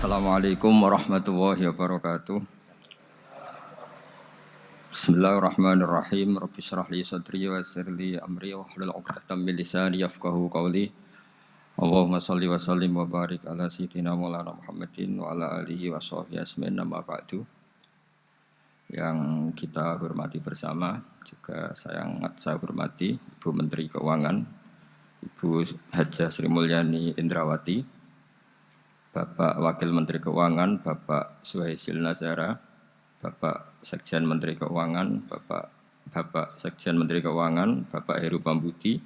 Assalamualaikum warahmatullahi wabarakatuh. Bismillahirrahmanirrahim. Rabbi shrah li sadri wa yassir li amri wahlul 'uqdatam min lisani yafqahu qawli. Allahumma shalli wa sallim wa barik ala sayyidina Maulana Muhammadin wa ala alihi wa sahbihi asmin amma ba'du. Yang kita hormati bersama, juga saya hormati Ibu Menteri Keuangan, Ibu Hajah Sri Mulyani Indrawati, Bapak Wakil Menteri Keuangan, Bapak Suhaisil Nazara, Bapak Sekjen Menteri Keuangan, Bapak Sekjen Menteri Keuangan, Bapak Heru Pambudi,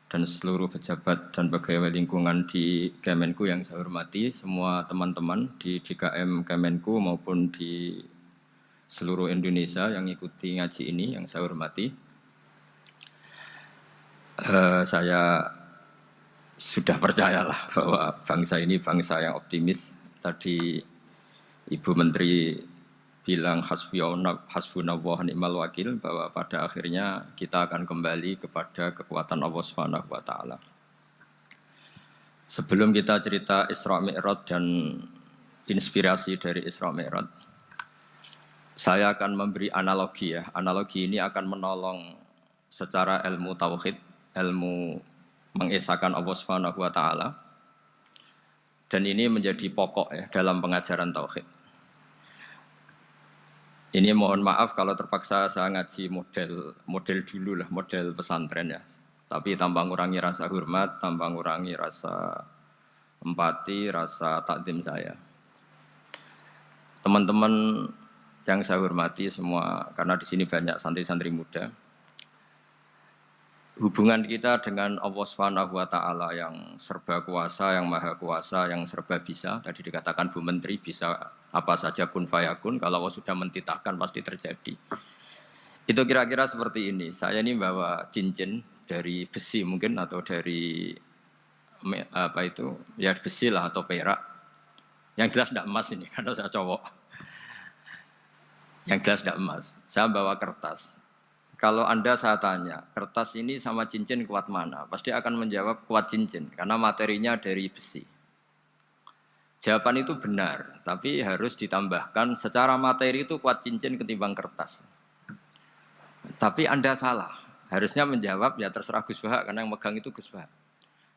dan seluruh pejabat dan pegawai lingkungan di Kemenku yang saya hormati, semua teman-teman di DKM Kemenku maupun di seluruh Indonesia yang ikuti ngaji ini yang saya hormati. Saya sudah percayalah bahwa bangsa ini bangsa yang optimis. Tadi Ibu Menteri bilang hasbunallah ni'mal wakil, bahwa pada akhirnya kita akan kembali kepada kekuatan Allah Subhanahu wa taala. Sebelum kita cerita Isra Mi'raj dan inspirasi dari Isra Mi'raj, saya akan memberi analogi ya. Analogi ini akan menolong secara ilmu tauhid, ilmu mengesahkan Allah Subhanahu wa taala. Dan ini menjadi pokok ya dalam pengajaran tauhid. Ini mohon maaf kalau terpaksa saya ngaji model dulu lah, model pesantren ya. Tapi tanpa ngurangi rasa hormat, tanpa ngurangi rasa empati, rasa takdim saya. Teman-teman yang saya hormati semua, karena di sini banyak santri-santri muda. Hubungan kita dengan Allah Subhanahu wa taala yang serba kuasa, yang maha kuasa, yang serba bisa. Tadi dikatakan Bu Menteri bisa apa saja kun fayakun, kalau Allah sudah mentitahkan pasti terjadi. Itu kira-kira seperti ini. Saya ini bawa cincin dari besi mungkin atau dari apa itu? Ya besi lah atau perak. Yang jelas tidak emas ini karena saya cowok. Yang jelas tidak emas. Saya bawa kertas. Kalau Anda saya tanya, kertas ini sama cincin kuat mana? Pasti akan menjawab kuat cincin, karena materinya dari besi. Jawaban itu benar, tapi harus ditambahkan secara materi itu kuat cincin ketimbang kertas. Tapi Anda salah, harusnya menjawab ya terserah Gus Bahak, karena yang megang itu Gus Bahak.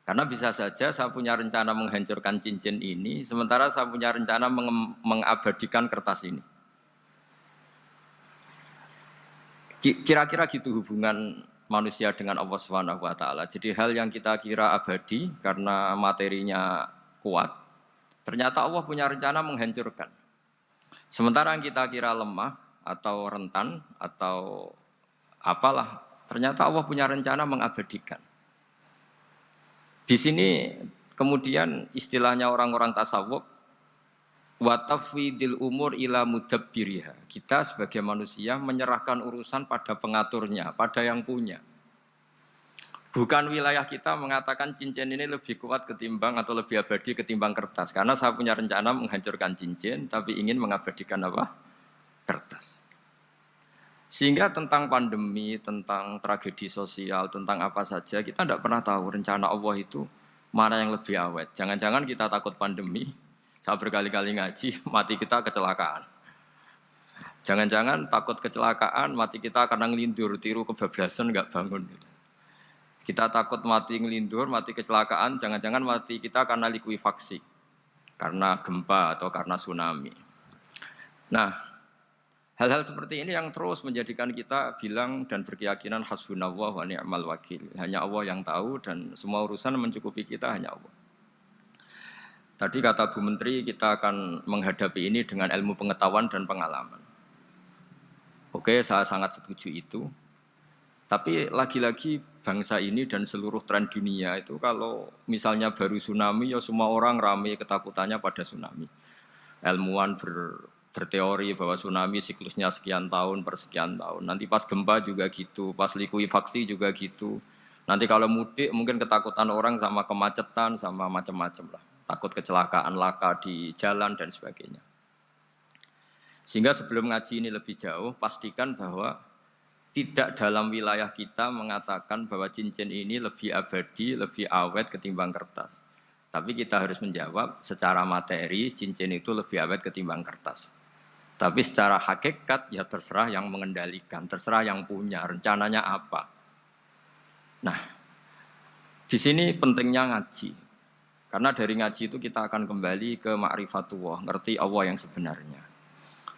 Karena bisa saja saya punya rencana menghancurkan cincin ini, sementara saya punya rencana mengabadikan kertas ini. Kira-kira gitu hubungan manusia dengan Allah Subhanahu wa taala. Jadi hal yang kita kira abadi karena materinya kuat, ternyata Allah punya rencana menghancurkan. Sementara yang kita kira lemah atau rentan atau apalah, ternyata Allah punya rencana mengabadikan. Di sini kemudian istilahnya orang-orang tasawuf, wa tafwidil umur ila mudabbiriha. Kita sebagai manusia menyerahkan urusan pada pengaturnya, pada yang punya. Bukan wilayah kita mengatakan cincin ini lebih kuat ketimbang atau lebih abadi ketimbang kertas. Karena saya punya rencana menghancurkan cincin, tapi ingin mengabadikan apa? Kertas. Sehingga tentang pandemi, tentang tragedi sosial, tentang apa saja, kita tidak pernah tahu rencana Allah itu mana yang lebih awet. Jangan-jangan kita takut pandemi, saya berkali-kali ngaji, mati kita kecelakaan. Jangan-jangan takut kecelakaan, mati kita karena ngelindur, tiru kebablasan, nggak bangun. Kita takut mati ngelindur, mati kecelakaan, jangan-jangan mati kita karena likuifaksi, karena gempa atau karena tsunami. Nah, hal-hal seperti ini yang terus menjadikan kita bilang dan berkeyakinan hasbunallah wa ni'mal wakil. Hanya Allah yang tahu dan semua urusan mencukupi kita hanya Allah. Tadi kata Bu Menteri kita akan menghadapi ini dengan ilmu pengetahuan dan pengalaman. Oke, saya sangat setuju itu. Tapi lagi-lagi bangsa ini dan seluruh tren dunia itu kalau misalnya baru tsunami ya semua orang ramai ketakutannya pada tsunami. Ilmuwan berteori bahwa tsunami siklusnya sekian tahun per sekian tahun. Nanti pas gempa juga gitu, pas likuifaksi juga gitu. Nanti kalau mudik mungkin ketakutan orang sama kemacetan sama macam-macam lah. Takut kecelakaan laka di jalan dan sebagainya. Sehingga sebelum ngaji ini lebih jauh, pastikan bahwa tidak dalam wilayah kita mengatakan bahwa cincin ini lebih abadi, lebih awet ketimbang kertas. Tapi kita harus menjawab secara materi cincin itu lebih awet ketimbang kertas. Tapi secara hakikat ya terserah yang mengendalikan, terserah yang punya, rencananya apa. Nah, di sini pentingnya ngaji. Karena dari ngaji itu kita akan kembali ke ma'rifatullah, ngerti Allah yang sebenarnya.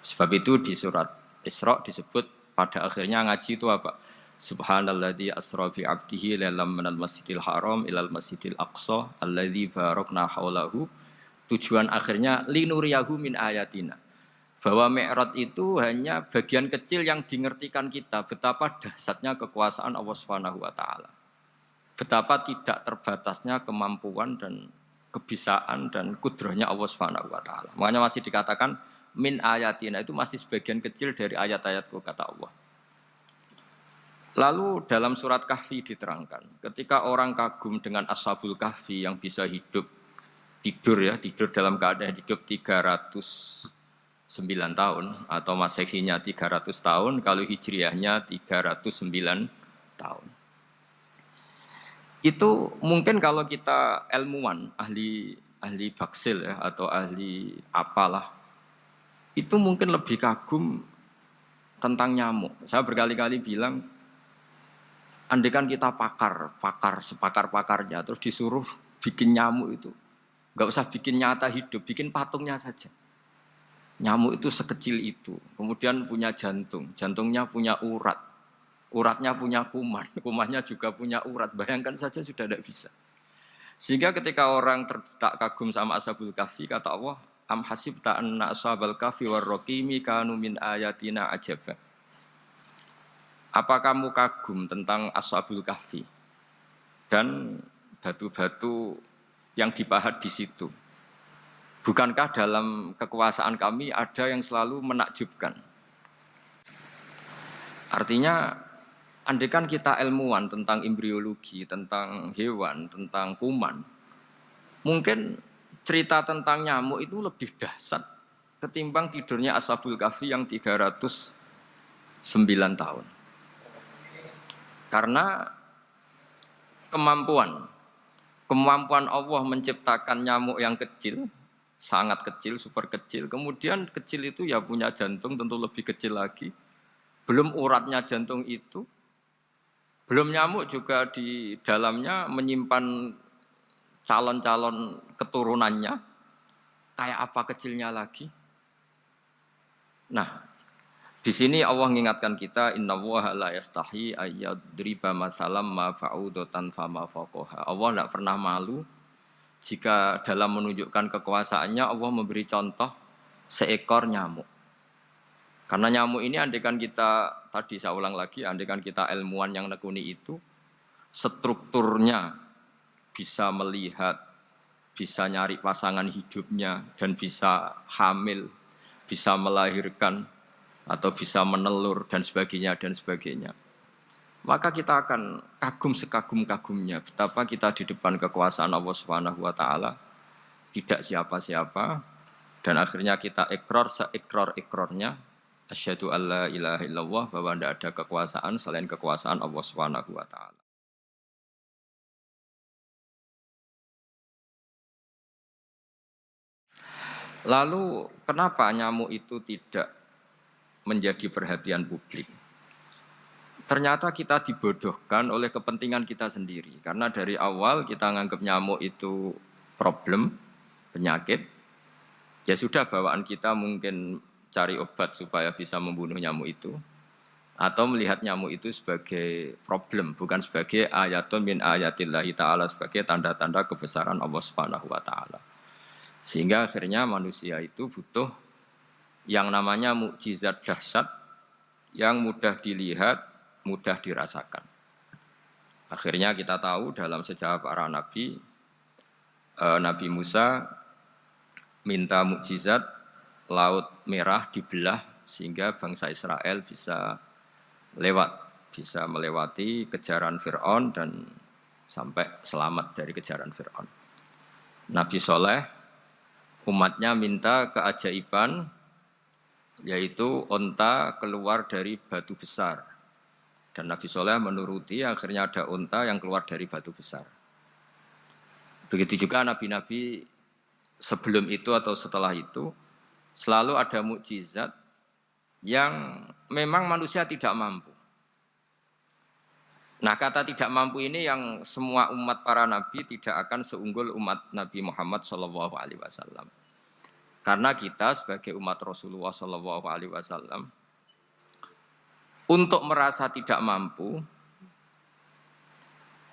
Sebab itu di surat Isra disebut pada akhirnya ngaji itu apa? Subhanalladzi asra bi 'abdihi lailam minal masjidil haram ilal masjidil aqsa alladzi barakna haulahu. Tujuan akhirnya linuriyahu min ayatina. Bahwa Mi'raj itu hanya bagian kecil yang dingertikan kita betapa dahsyatnya kekuasaan Allah Subhanahu wa taala. Betapa tidak terbatasnya kemampuan dan kebisaan dan kudrahnya Allah Subhanahu wa taala. Makanya masih dikatakan min ayatina, itu masih sebagian kecil dari ayat-ayatku kata Allah. Lalu dalam surat Kahfi diterangkan, ketika orang kagum dengan Ashabul Kahfi yang bisa hidup tidur dalam keadaan hidup 309 tahun atau Masehinya 300 tahun, kalau Hijriahnya 309 tahun. Itu mungkin kalau kita ilmuwan, ahli baksil ya, atau ahli apalah, itu mungkin lebih kagum tentang nyamuk. Saya berkali-kali bilang, andaikan kita sepakar-pakarnya, terus disuruh bikin nyamuk itu, nggak usah bikin nyata hidup, bikin patungnya saja. Nyamuk itu sekecil itu, kemudian punya jantung, jantungnya punya urat, uratnya punya kuman, kumannya juga punya urat. Bayangkan saja sudah tidak bisa. Sehingga ketika orang tak kagum sama Ashabul Kahfi, kata Allah, am hasibta anna ashabal kahfi warraqimi kanu min ayatina ajaba. Apa kamu kagum tentang Ashabul Kahfi dan batu-batu yang dipahat di situ? Bukankah dalam kekuasaan kami ada yang selalu menakjubkan? Artinya, andaikan kita ilmuwan tentang embriologi, tentang hewan, tentang kuman, mungkin cerita tentang nyamuk itu lebih dahsyat ketimbang tidurnya Ashabul Kahfi yang 309 tahun. Karena kemampuan Allah menciptakan nyamuk yang kecil, sangat kecil, super kecil. Kemudian kecil itu ya punya jantung tentu lebih kecil lagi. Belum uratnya jantung itu. Belum nyamuk juga di dalamnya menyimpan calon-calon keturunannya. Kayak apa kecilnya lagi. Nah, di sini Allah mengingatkan kita, innallaha la yastahi ayyadriba matsalam ma ba'udatan fama faqaha. Allah tidak pernah malu jika dalam menunjukkan kekuasaannya Allah memberi contoh seekor nyamuk. Karena nyamuk ini andaikan kita, tadi saya ulang lagi, andaikan kita ilmuwan yang nekuni itu, strukturnya bisa melihat, bisa nyari pasangan hidupnya, dan bisa hamil, bisa melahirkan, atau bisa menelur, dan sebagainya. Maka kita akan kagum sekagum-kagumnya betapa kita di depan kekuasaan Allah Subhanahu wa taala tidak siapa-siapa, dan akhirnya kita ikrar seikrar-ikrarnya asyhadu alla ilaha illallah, bahwa tidak ada kekuasaan selain kekuasaan Allah Subhanahu wa taala. Lalu kenapa nyamuk itu tidak menjadi perhatian publik? Ternyata kita dibodohkan oleh kepentingan kita sendiri. Karena dari awal kita menganggap nyamuk itu problem, penyakit. Ya sudah, bawaan kita mungkin cari obat supaya bisa membunuh nyamuk itu. Atau melihat nyamuk itu sebagai problem, bukan sebagai ayatun min ayatillahi ta'ala, sebagai tanda-tanda kebesaran Allah Subhanahu wa ta'ala. Sehingga akhirnya manusia itu butuh yang namanya mukjizat dahsyat yang mudah dilihat, mudah dirasakan. Akhirnya kita tahu dalam sejarah para nabi, Nabi Musa minta mukjizat Laut Merah dibelah sehingga bangsa Israel bisa melewati kejaran Fir'aun dan sampai selamat dari kejaran Fir'aun. Nabi Soleh, umatnya minta keajaiban, yaitu onta keluar dari batu besar. Dan Nabi Soleh menuruti, akhirnya ada unta yang keluar dari batu besar. Begitu juga nabi-nabi sebelum itu atau setelah itu selalu ada mukjizat yang memang manusia tidak mampu. Nah, kata tidak mampu ini yang semua umat para nabi tidak akan seunggul umat Nabi Muhammad SAW. Karena kita sebagai umat Rasulullah SAW untuk merasa tidak mampu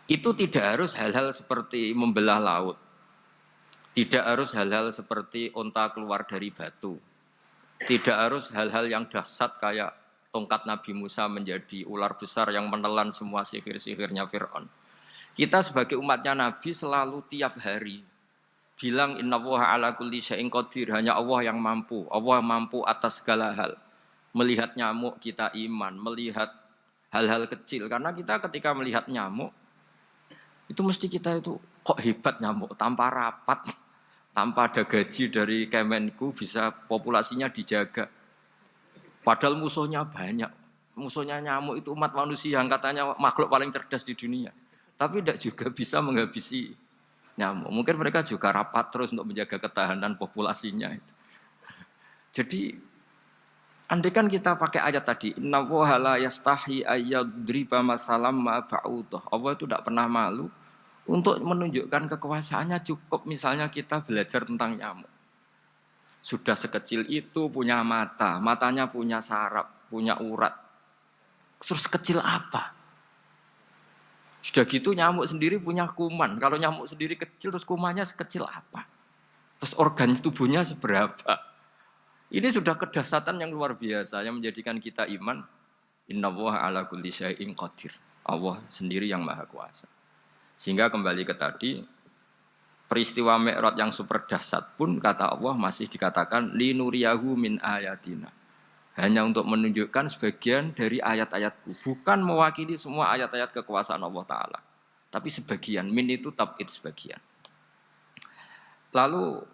itu tidak harus hal-hal seperti membelah laut, tidak harus hal-hal seperti onta keluar dari batu, tidak harus hal-hal yang dahsyat kayak tongkat Nabi Musa menjadi ular besar yang menelan semua sihir-sihirnya Fir'aun. Kita sebagai umatnya Nabi selalu tiap hari bilang innallaha ala kulli syai'in qadir, hanya Allah yang mampu. Allah mampu atas segala hal. Melihat nyamuk kita iman, melihat hal-hal kecil. Karena kita ketika melihat nyamuk itu mesti kita itu kok hebat nyamuk tanpa rapat, tanpa ada gaji dari Kemenku bisa populasinya dijaga. Padahal musuhnya banyak. Musuhnya nyamuk itu umat manusia yang katanya makhluk paling cerdas di dunia. Tapi tidak juga bisa menghabisi nyamuk. Mungkin mereka juga rapat terus untuk menjaga ketahanan populasinya itu. Jadi andai kan kita pakai ayat tadi, innallaha la yastahi ayyadriba masalam ma ba'udah. Allah itu tidak pernah malu untuk menunjukkan kekuasaannya. Cukup misalnya kita belajar tentang nyamuk. Sudah sekecil itu punya mata, matanya punya saraf, punya urat. Terus kecil apa? Sudah gitu nyamuk sendiri punya kuman. Kalau nyamuk sendiri kecil, terus kumannya sekecil apa? Terus organ tubuhnya seberapa? Ini sudah kedahsyatan yang luar biasa yang menjadikan kita iman. Innallaha ala kulli syai'in qadir. Allah sendiri yang maha kuasa. Sehingga kembali ke tadi, peristiwa Mi'raj yang super dahsyat pun kata Allah masih dikatakan linuriyahu min ayatina. Hanya untuk menunjukkan sebagian dari ayat-ayatku, bukan mewakili semua ayat-ayat kekuasaan Allah Ta'ala. Tapi sebagian, min itu tab'id sebagian. Lalu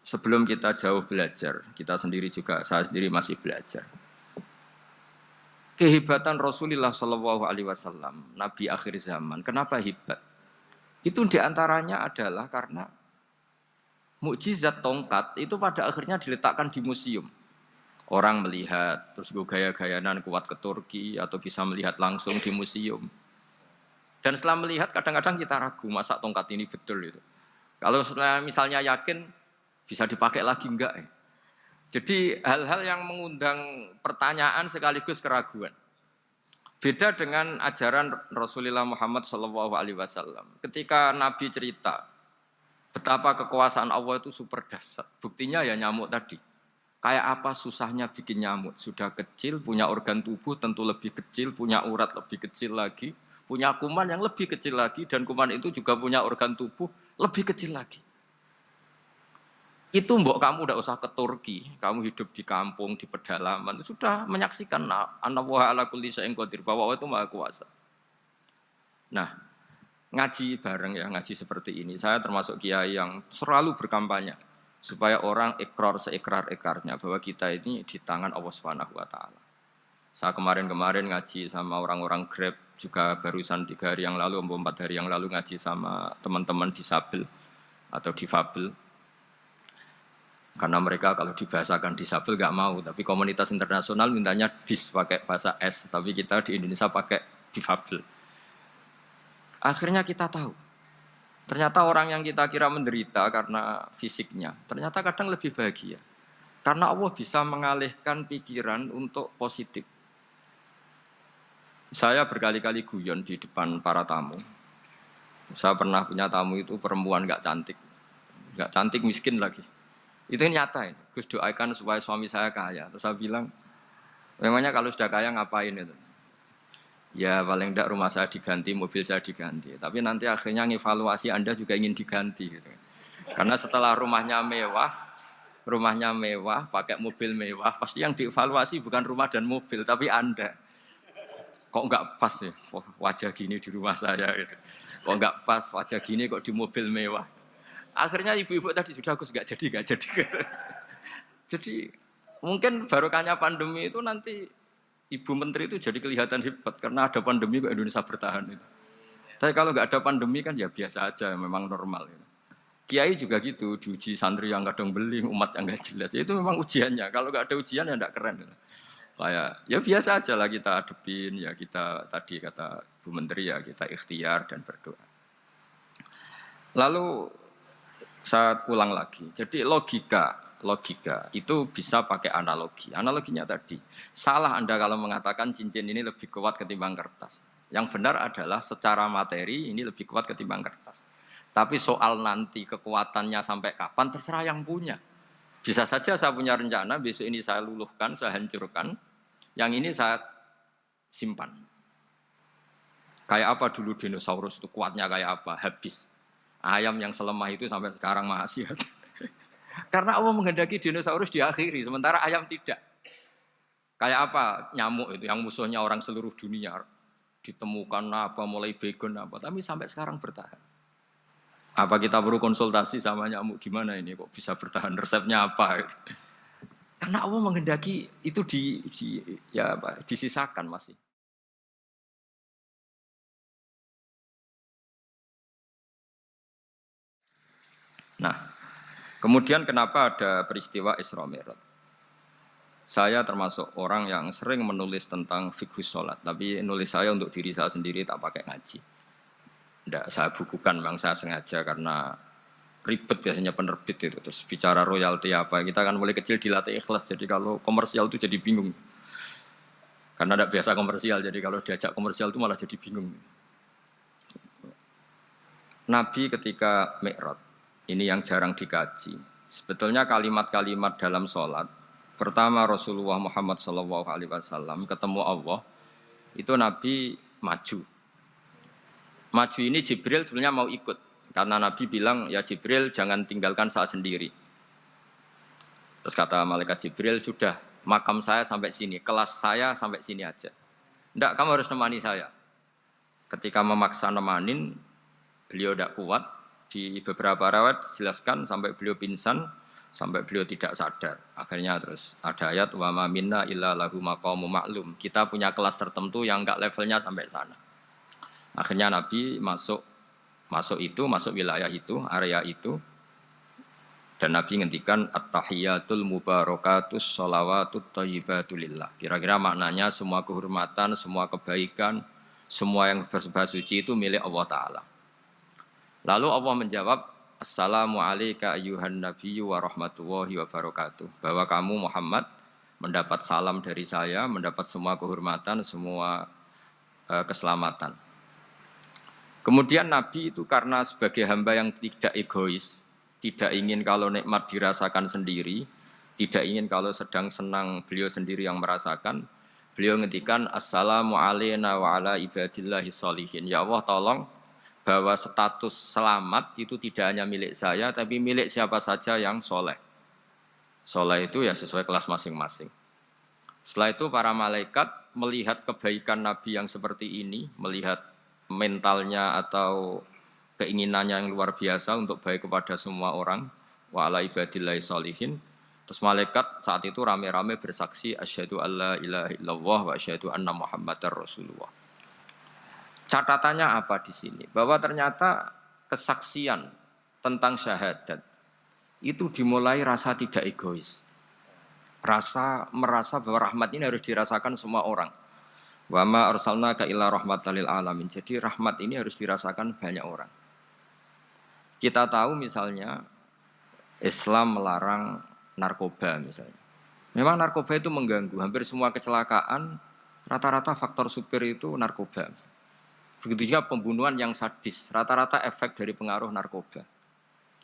sebelum kita jauh belajar, kita sendiri juga, saya sendiri masih belajar. Kehebatan Rasulullah SAW, Nabi akhir zaman, kenapa hebat? Itu diantaranya adalah karena mukjizat tongkat itu pada akhirnya diletakkan di museum. Orang melihat, terus gaya-gayanan kuat ke Turki atau bisa melihat langsung di museum. Dan setelah melihat kadang-kadang kita ragu masa tongkat ini betul itu. Kalau misalnya yakin bisa dipakai lagi enggak? Jadi hal-hal yang mengundang pertanyaan sekaligus keraguan. Beda dengan ajaran Rasulullah Muhammad SAW. Ketika Nabi cerita betapa kekuasaan Allah itu super dahsyat. Buktinya ya nyamuk tadi. Kayak apa susahnya bikin nyamuk. Sudah kecil, punya organ tubuh tentu lebih kecil, punya urat lebih kecil lagi, punya kuman yang lebih kecil lagi, dan kuman itu juga punya organ tubuh lebih kecil lagi. Itu mbok kamu udah usah ke Turki, kamu hidup di kampung, di pedalaman, sudah menyaksikan anallaha ala kulli syai'in qadir, bahwa Allah itu maha kuasa. Nah, ngaji bareng ya, ngaji seperti ini. Saya termasuk kiai yang selalu berkampanye supaya orang ikrar seikrar-ikrarnya bahwa kita ini di tangan Allah Subhanahu wa taala. Saya kemarin-kemarin ngaji sama orang-orang Grab, juga barusan 3 hari yang lalu, 4 hari yang lalu ngaji sama teman-teman disabel atau difabel. Karena mereka kalau dibahasakan disabel gak mau, tapi komunitas internasional mintanya dis pakai bahasa S, tapi kita di Indonesia pakai difabel. Akhirnya kita tahu, ternyata orang yang kita kira menderita karena fisiknya, ternyata kadang lebih bahagia. Karena Allah bisa mengalihkan pikiran untuk positif. Saya berkali-kali guyon di depan para tamu. Saya pernah punya tamu itu perempuan gak cantik miskin lagi. Itu nyata ini. Gus doakan supaya suami saya kaya. Terus saya bilang, memangnya kalau sudah kaya ngapain itu? Ya paling tidak rumah saya diganti, mobil saya diganti. Tapi nanti akhirnya ngevaluasi Anda juga ingin diganti. Gitu. Karena setelah rumahnya mewah, pakai mobil mewah, pasti yang dievaluasi bukan rumah dan mobil, tapi Anda. Kok enggak pas ya wajah gini di rumah saya? Gitu. Kok enggak pas wajah gini kok di mobil mewah? Akhirnya ibu-ibu tadi sudah aku enggak jadi. Jadi mungkin barokahnya pandemi itu nanti Ibu Menteri itu jadi kelihatan hebat karena ada pandemi kok Indonesia bertahan itu. Tapi kalau nggak ada pandemi kan ya biasa aja, memang normal. Gitu. Kiai juga gitu, diuji santri yang kadang beling, umat yang nggak jelas. Itu memang ujiannya. Kalau nggak ada ujian ya nggak keren. Kayak ya biasa aja lah kita adepin, ya kita tadi kata Bu Menteri ya kita ikhtiar dan berdoa. Lalu saya ulang lagi. Jadi logika itu bisa pakai analogi. Analoginya tadi, salah Anda kalau mengatakan cincin ini lebih kuat ketimbang kertas. Yang benar adalah secara materi ini lebih kuat ketimbang kertas. Tapi soal nanti kekuatannya sampai kapan terserah yang punya. Bisa saja saya punya rencana besok ini saya luluhkan, saya hancurkan. Yang ini saya simpan. Kayak apa dulu dinosaurus itu kuatnya kayak apa? Habis. Ayam yang selemah itu sampai sekarang masih ada. Karena Allah menghendaki dinosaurus diakhiri, sementara ayam tidak. Kayak apa nyamuk itu yang musuhnya orang seluruh dunia. Ditemukan apa, mulai begon apa, tapi sampai sekarang bertahan. Apa kita perlu konsultasi sama nyamuk gimana ini kok bisa bertahan, resepnya apa gitu. Karena Allah menghendaki itu disisakan masih. Nah, kemudian kenapa ada peristiwa Isra Mi'raj? Saya termasuk orang yang sering menulis tentang fikih sholat, tapi nulis saya untuk diri saya sendiri tak pakai ngaji. Tidak saya bukukan, memang saya sengaja karena ribet biasanya penerbit itu. Terus bicara royalti apa, kita kan mulai kecil dilatih ikhlas, jadi kalau komersial itu jadi bingung. Karena tidak biasa komersial, jadi kalau diajak komersial itu malah jadi bingung. Nabi ketika Mi'raj, ini yang jarang dikaji. Sebetulnya kalimat-kalimat dalam sholat, pertama Rasulullah Muhammad SAW ketemu Allah, itu Nabi maju. Maju ini Jibril sebenarnya mau ikut. Karena Nabi bilang, ya Jibril jangan tinggalkan saya sendiri. Terus kata malaikat Jibril, sudah makam saya sampai sini, kelas saya sampai sini aja. Enggak, kamu harus nemani saya. Ketika memaksa nemanin, beliau tidak kuat. Di beberapa rawat dijelaskan sampai beliau pingsan, sampai beliau tidak sadar. Akhirnya terus ada ayat, wa ma minna illa lahu maqamun ma'lum. Kita punya kelas tertentu yang enggak levelnya sampai sana. Akhirnya Nabi masuk wilayah itu, area itu. Dan Nabi ngendikan at-tahiyatul mubarakatus sholawatut thayyibatulillah. Kira-kira maknanya semua kehormatan, semua kebaikan, semua yang bersembah suci itu milik Allah Ta'ala. Lalu Allah menjawab, Assalamu alayka ayyuhan nabiyyu wa rahmatullahi wa barakatuh. Bahwa kamu Muhammad mendapat salam dari saya, mendapat semua kehormatan, semua keselamatan. Kemudian Nabi itu karena sebagai hamba yang tidak egois, tidak ingin kalau nikmat dirasakan sendiri, tidak ingin kalau sedang senang beliau sendiri yang merasakan, beliau ngendikan Assalamu alayna wa ala ibadillahi sholihin. Ya Allah tolong bahwa status selamat itu tidak hanya milik saya, tapi milik siapa saja yang soleh. Soleh itu ya sesuai kelas masing-masing. Setelah itu para malaikat melihat kebaikan Nabi yang seperti ini, melihat mentalnya atau keinginannya yang luar biasa untuk baik kepada semua orang, wa ala ibadillahi sholihin. Terus malaikat saat itu rame-rame bersaksi asyhadu alla ilaha illallah wa asyhadu anna muhammadar rasulullah. Catatannya apa di sini? Bahwa ternyata kesaksian tentang syahadat itu dimulai rasa tidak egois. Merasa bahwa rahmat ini harus dirasakan semua orang. Wa ma arsalnaka illa rahmatan lil alamin. Jadi rahmat ini harus dirasakan banyak orang. Kita tahu misalnya Islam melarang narkoba misalnya. Memang narkoba itu mengganggu. Hampir semua kecelakaan rata-rata faktor supir itu narkoba. Begitu juga pembunuhan yang sadis, rata-rata efek dari pengaruh narkoba.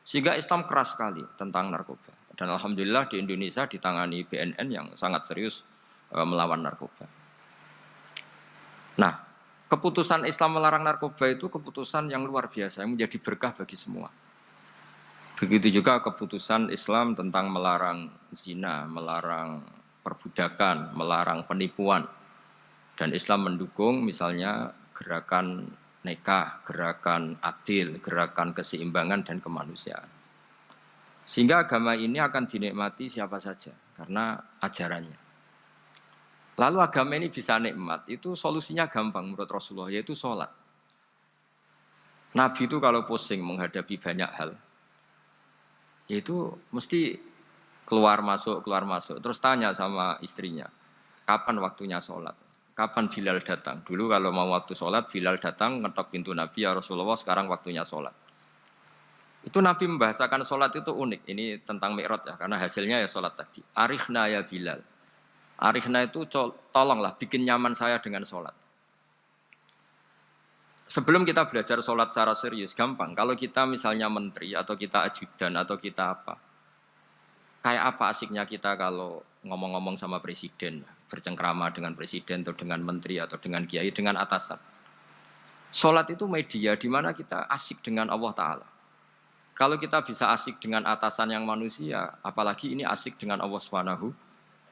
Sehingga Islam keras sekali tentang narkoba. Dan alhamdulillah di Indonesia ditangani BNN yang sangat serius melawan narkoba. Nah, keputusan Islam melarang narkoba itu keputusan yang luar biasa, yang menjadi berkah bagi semua. Begitu juga keputusan Islam tentang melarang zina, melarang perbudakan, melarang penipuan. Dan Islam mendukung misalnya gerakan nikah, gerakan adil, gerakan keseimbangan dan kemanusiaan. Sehingga agama ini akan dinikmati siapa saja karena ajarannya. Lalu agama ini bisa nikmat, itu solusinya gampang menurut Rasulullah, yaitu sholat. Nabi itu kalau pusing menghadapi banyak hal, Yaitu mesti keluar masuk. Terus tanya sama istrinya, kapan waktunya sholat? Kapan Bilal datang? Dulu kalau mau waktu sholat, Bilal datang ngetok pintu Nabi, ya Rasulullah sekarang waktunya sholat. Itu Nabi membahasakan sholat itu unik. Ini tentang Mi'raj ya, karena hasilnya ya sholat tadi. Arikhna ya Bilal. Arikhna itu tolonglah bikin nyaman saya dengan sholat. Sebelum kita belajar sholat secara serius, gampang. Kalau kita misalnya menteri, atau kita ajudan, atau kita apa. Kayak apa asiknya kita kalau ngomong-ngomong sama presiden, bercengkrama dengan presiden, atau dengan menteri, atau dengan kiai, dengan atasan. Sholat itu media di mana kita asik dengan Allah Ta'ala. Kalau kita bisa asik dengan atasan yang manusia, apalagi ini asik dengan Allah Subhanahu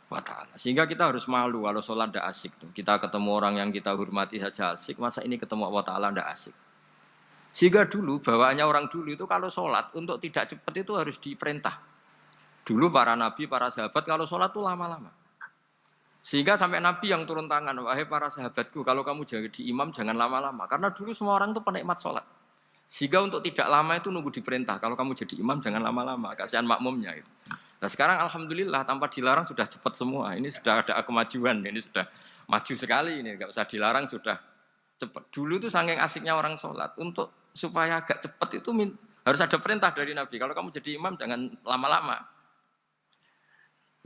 wa Ta'ala. Sehingga kita harus malu kalau sholat tidak asik. Kita ketemu orang yang kita hormati saja asik, masa ini ketemu Allah Ta'ala tidak asik. Sehingga dulu, bawaannya orang dulu itu kalau sholat, untuk tidak cepat itu harus diperintah. Dulu para nabi, para sahabat kalau sholat itu lama-lama. Sehingga sampai nabi yang turun tangan, wahai para sahabatku, kalau kamu jadi imam jangan lama-lama. Karena dulu semua orang itu penikmat sholat. Sehingga untuk tidak lama itu nunggu diperintah. Kalau kamu jadi imam jangan lama-lama, kasihan makmumnya itu. Nah sekarang alhamdulillah tanpa dilarang sudah cepat semua. Ini sudah ada kemajuan, ini sudah maju sekali ini. Enggak usah dilarang sudah cepat. Dulu itu saking asiknya orang sholat. Untuk supaya agak cepat itu harus ada perintah dari Nabi. Kalau kamu jadi imam jangan lama-lama.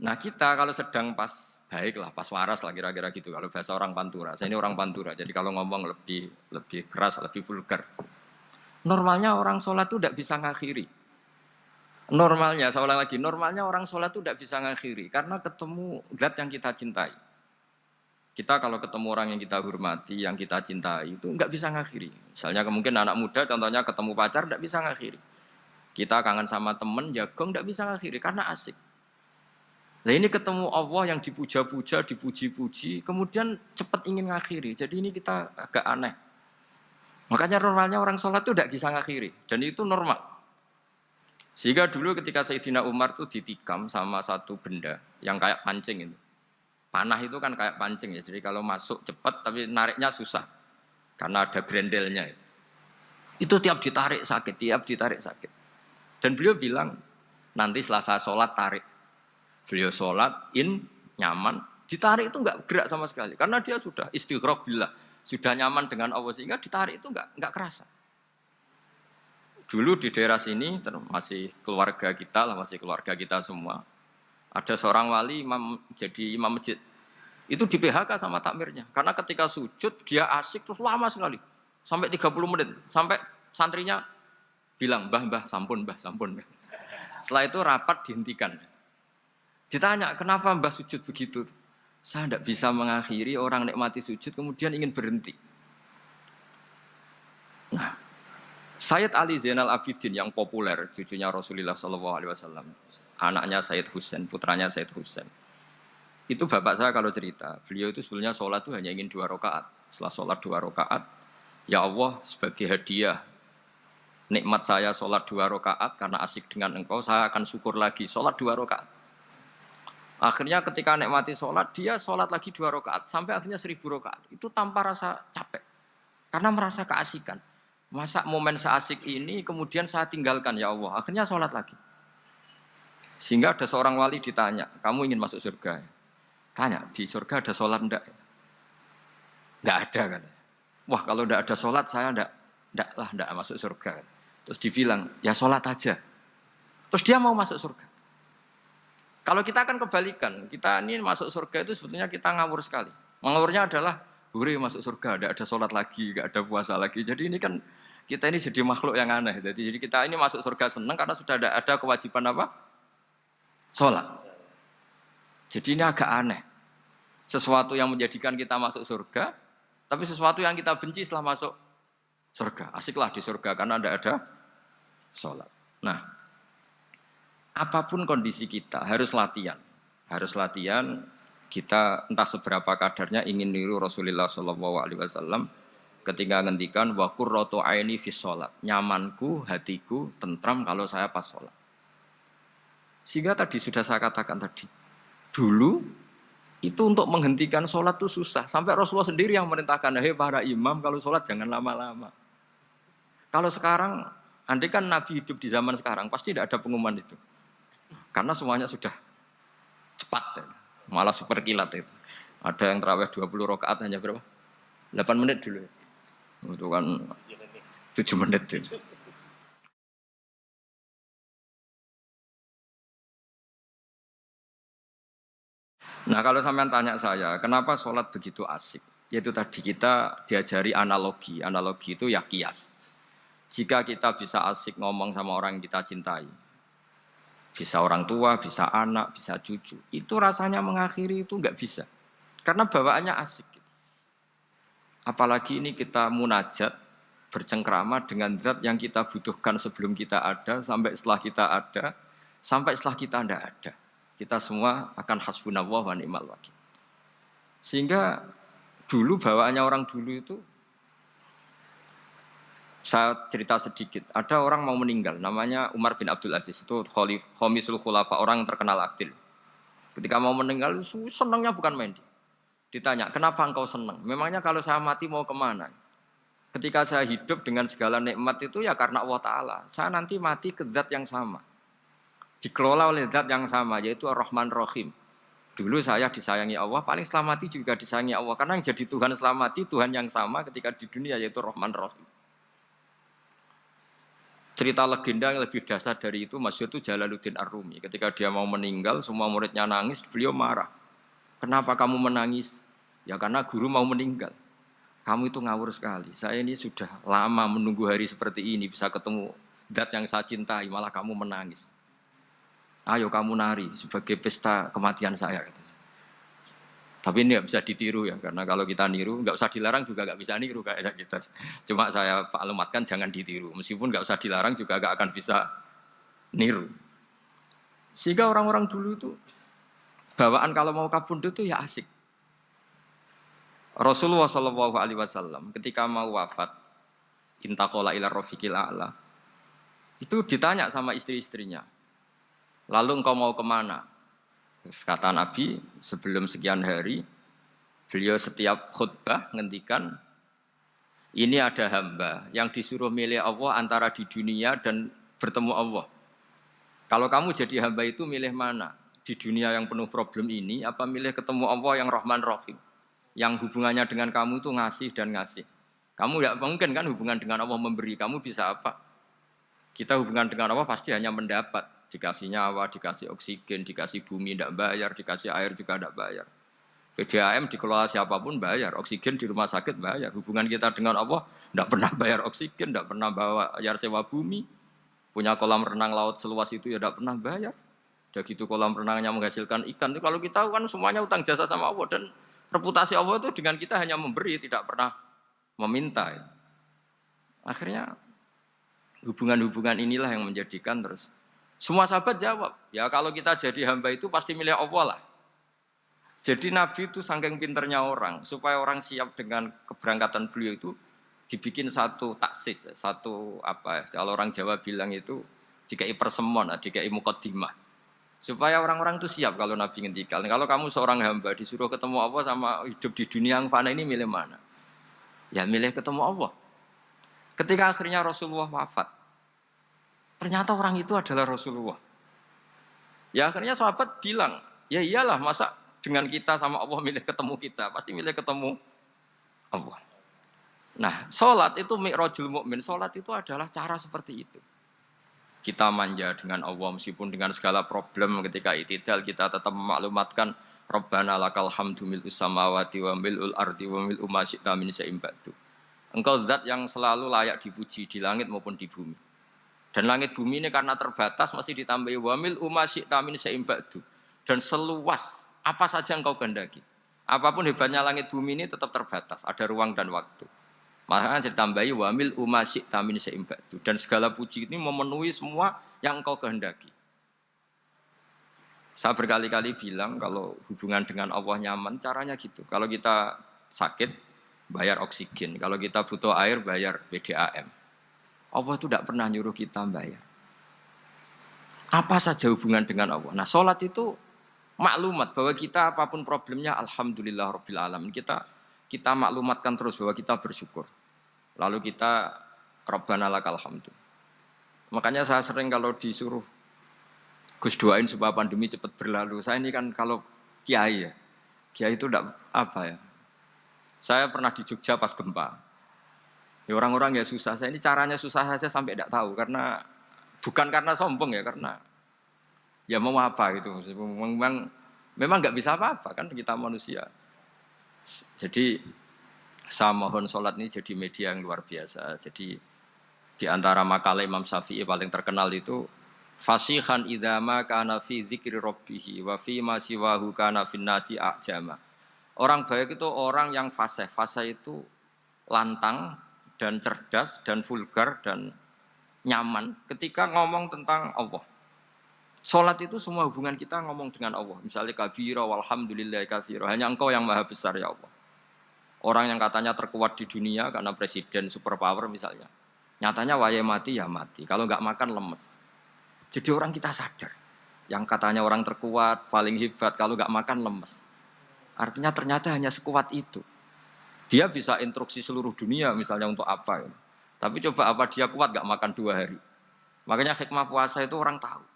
Nah kita kalau sedang pas baik lah, pas waras lah kira-kira gitu. Kalau bahasa orang Pantura, saya ini orang Pantura. Jadi kalau ngomong lebih keras, lebih vulgar. Normalnya orang sholat itu tidak bisa ngakhiri. Normalnya, saya ulang lagi, normalnya orang sholat itu tidak bisa ngakhiri. Karena ketemu zat yang kita cintai. Kita kalau ketemu orang yang kita hormati, yang kita cintai, itu nggak bisa ngakhiri. Misalnya mungkin anak muda, contohnya ketemu pacar, tidak bisa ngakhiri. Kita kangen sama teman, jagong, tidak bisa ngakhiri, karena asik. Nah ini ketemu Allah yang dipuja-puja, dipuji-puji, kemudian cepat ingin ngakhiri. Jadi ini kita agak aneh. Makanya normalnya orang sholat itu tidak bisa ngakhiri. Dan itu normal. Sehingga dulu ketika Sayyidina Umar itu ditikam sama satu benda yang kayak pancing itu. Panah itu kan kayak pancing ya. Jadi kalau masuk cepat tapi nariknya susah. Karena ada grendelnya. Itu tiap ditarik sakit. Dan beliau bilang, nanti setelah saya sholat tarik. Beliau sholat, nyaman, ditarik itu enggak gerak sama sekali. Karena dia sudah istighraq billah, sudah nyaman dengan Allah sehingga ditarik itu enggak kerasa. Dulu di daerah sini, masih keluarga kita lah, masih keluarga kita semua. Ada seorang wali jadi imam masjid. Itu di PHK sama takmirnya. Karena ketika sujud dia asik terus lama sekali. Sampai 30 menit. Sampai santrinya bilang, mbah, sampun. Setelah itu rapat dihentikan. Ditanya, kenapa mbah sujud begitu? Saya tidak bisa mengakhiri orang nikmati sujud kemudian ingin berhenti. Nah, Sayyid Ali Zainal Abidin yang populer, cucunya Rasulullah SAW, anaknya Sayyid Husain, putranya Sayyid Husain. Itu bapak saya kalau cerita, beliau itu sebetulnya sholat itu hanya ingin 2 rakaat. Setelah sholat 2 rakaat, ya Allah sebagai hadiah nikmat saya sholat 2 rakaat karena asik dengan engkau, saya akan syukur lagi sholat 2 rakaat. Akhirnya ketika nikmati sholat, dia sholat lagi 2 rakaat sampai akhirnya 1000 rakaat. Itu tanpa rasa capek, karena merasa keasikan. Masa momen seasik ini kemudian saya tinggalkan ya Allah. Akhirnya sholat lagi. Sehingga ada seorang wali ditanya, kamu ingin masuk surga? Tanya, di surga ada sholat enggak? Enggak ada kan? Wah kalau enggak ada sholat saya enggak masuk surga. Terus dibilang, ya sholat aja. Terus dia mau masuk surga. Kalau kita akan kebalikan, kita ini masuk surga itu sebetulnya kita ngawur sekali. Ngawurnya adalah, hore masuk surga, enggak ada sholat lagi, enggak ada puasa lagi. Jadi ini kan, kita ini jadi makhluk yang aneh. Jadi kita ini masuk surga senang karena sudah ada kewajiban apa? Sholat. Jadi ini agak aneh. Sesuatu yang menjadikan kita masuk surga, tapi sesuatu yang kita benci setelah masuk surga. Asiklah di surga karena enggak ada sholat. Nah, apapun kondisi kita harus latihan. Harus latihan kita entah seberapa kadarnya ingin niru Rasulullah SAW ketika ngendikan wa qurratu aini fi sholat. Nyamanku, hatiku tentram kalau saya pas sholat. Sehingga tadi sudah saya katakan tadi. Dulu itu untuk menghentikan sholat itu susah. Sampai Rasulullah sendiri yang merintahkan, hei para imam kalau sholat jangan lama-lama. Kalau sekarang Andai kan Nabi hidup di zaman sekarang, pasti tidak ada pengumuman itu. Karena semuanya sudah cepat, ya. Malah super kilat itu. Ada yang terawih 20 rakaat hanya berapa? 8 menit dulu. Itu kan 7 menit itu. Nah kalau sampean tanya saya, kenapa sholat begitu asik? Yaitu tadi kita diajari analogi. Analogi itu ya kias. Jika kita bisa asik ngomong sama orang yang kita cintai, bisa orang tua, bisa anak, bisa cucu, itu rasanya mengakhiri itu nggak bisa. Karena bawaannya asik. Apalagi ini kita munajat, bercengkrama dengan zat yang kita butuhkan sebelum kita ada, sampai setelah kita ada, sampai setelah kita tidak ada. Kita semua akan hasbunallah wa ni'mal wakil. Sehingga dulu bawaannya orang dulu itu, saya cerita sedikit. Ada orang mau meninggal, namanya Umar bin Abdul Aziz. Itu Khomisul Khulafa, orang yang terkenal adil. Ketika mau meninggal, senangnya bukan main. Ditanya, kenapa engkau senang? Memangnya kalau saya mati mau kemana? Ketika saya hidup dengan segala nikmat itu ya karena Allah Ta'ala. Saya nanti mati ke zat yang sama. Dikelola oleh zat yang sama, yaitu Ar-Rahman Rahim. Dulu saya disayangi Allah, paling setelah mati juga disayangi Allah. Karena yang jadi Tuhan setelah mati, Tuhan yang sama ketika di dunia, yaitu Rahman Rahim. Cerita legenda yang lebih dasar dari itu, masyhur itu Jalaluddin Ar-Rumi. Ketika dia mau meninggal, semua muridnya nangis, beliau marah. Kenapa kamu menangis? Ya karena guru mau meninggal. Kamu itu ngawur sekali. Saya ini sudah lama menunggu hari seperti ini, bisa ketemu zat yang saya cintai, malah kamu menangis. Ayo kamu nari sebagai pesta kematian saya. Tapi ini nggak bisa ditiru ya, karena kalau kita niru, nggak usah dilarang juga nggak bisa niru kayak gitu. Cuma saya maklumatkan jangan ditiru, meskipun nggak usah dilarang juga nggak akan bisa niru. Sehingga orang-orang dulu itu bawaan kalau mau kabundut itu ya asik. Rasulullah Shallallahu Alaihi Wasallam ketika mau wafat, intaqala ila rafiqil a'la, itu ditanya sama istri-istrinya, lalu engkau mau kemana? Kata Nabi, sebelum sekian hari, beliau setiap khutbah ngendikan, ini ada hamba yang disuruh milih Allah antara di dunia dan bertemu Allah. Kalau kamu jadi hamba itu milih mana? Di dunia yang penuh problem ini, apa milih ketemu Allah yang Rahman Rahim? Yang hubungannya dengan kamu itu ngasih dan ngasih. Kamu tidak mungkin kan hubungan dengan Allah memberi, kamu bisa apa? Kita hubungan dengan Allah pasti hanya mendapat. Dikasih nyawa, dikasih oksigen, dikasih bumi tidak bayar, dikasih air juga tidak bayar. PDAM dikelola siapapun bayar, oksigen di rumah sakit bayar. Hubungan kita dengan Allah tidak pernah bayar oksigen, tidak pernah bayar sewa bumi. Punya kolam renang laut seluas itu ya tidak pernah bayar. Udah gitu kolam renangnya menghasilkan ikan. Kalau kita kan semuanya utang jasa sama Allah. Dan reputasi Allah itu dengan kita hanya memberi, tidak pernah meminta. Akhirnya hubungan-hubungan inilah yang menjadikan terus. Semua sahabat jawab, ya kalau kita jadi hamba itu pasti milih Allah lah. Jadi Nabi itu saking pinternya orang, supaya orang siap dengan keberangkatan beliau itu dibikin satu taksis, satu apa? Kalau orang Jawa bilang itu dikai persemon, dikai mukaddimah. Supaya orang-orang itu siap kalau Nabi ngendikan. Kalau kamu seorang hamba disuruh ketemu Allah sama hidup di dunia yang fana ini milih mana? Ya milih ketemu Allah. Ketika akhirnya Rasulullah wafat, ternyata orang itu adalah Rasulullah. Ya akhirnya sahabat bilang, ya iyalah masa dengan kita sama Allah milih ketemu kita, pasti milih ketemu Allah. Nah, sholat itu mi'rajul mukmin. Sholat itu adalah cara seperti itu. Kita manja dengan Allah meskipun dengan segala problem ketika itidal kita tetap memaklumatkan Rabbana lakal hamdu mil'us samawati wa mil'ul ardi wa mil'u ma syi'ta min syai'in ba'du. Engkau zat yang selalu layak dipuji di langit maupun di bumi. Dan langit bumi ini karena terbatas masih ditambahi wa mil'u ma syi'ta min syai'in ba'du. Dan seluas apa saja engkau kehendaki. Apapun hebatnya langit bumi ini tetap terbatas, ada ruang dan waktu. Makanya ditambahi wa mil'u ma syi'ta min syai'in ba'du. Dan segala puji ini memenuhi semua yang engkau kehendaki. Saya berkali-kali bilang kalau hubungan dengan Allah nyaman, caranya gitu. Kalau kita sakit, bayar oksigen. Kalau kita butuh air, bayar PDAM. Allah itu tidak pernah nyuruh kita bayar. Apa saja hubungan dengan Allah. Nah, sholat itu maklumat bahwa kita apapun problemnya, alhamdulillah rabbil alamin. Kita maklumatkan terus bahwa kita bersyukur. Lalu kita Rabbana lakal hamdu. Makanya saya sering kalau disuruh Gus doain supaya pandemi cepat berlalu. Saya ini kan kalau kiai ya, kiai itu tidak apa ya. Saya pernah di Jogja pas gempa. Ya orang-orang ya susah. Saya ini caranya susah saja sampai tidak tahu karena bukan karena sombong ya, karena ya mau apa gitu. Memang nggak bisa apa-apa kan kita manusia. Jadi saya mohon sholat ini jadi media yang luar biasa. Jadi di antara makalah Imam Syafi'i paling terkenal itu fasihan idama kana fi dzikri rabbih wa fi ma siwahu kana fin nasi ajama. Orang baik itu orang yang fasih. Fasih itu lantang dan cerdas dan vulgar dan nyaman ketika ngomong tentang Allah. Salat itu semua hubungan kita ngomong dengan Allah. Misalnya kabira walhamdulillah katsira. Hanya Engkau yang maha besar ya Allah. Orang yang katanya terkuat di dunia karena presiden superpower misalnya. Nyatanya waya mati ya mati. Kalau nggak makan lemes. Jadi orang kita sadar. Yang katanya orang terkuat, paling hebat. Kalau nggak makan lemes. Artinya ternyata hanya sekuat itu. Dia bisa instruksi seluruh dunia misalnya untuk apa. Ya. Tapi coba apa dia kuat nggak makan 2 hari. Makanya hikmah puasa itu orang tahu.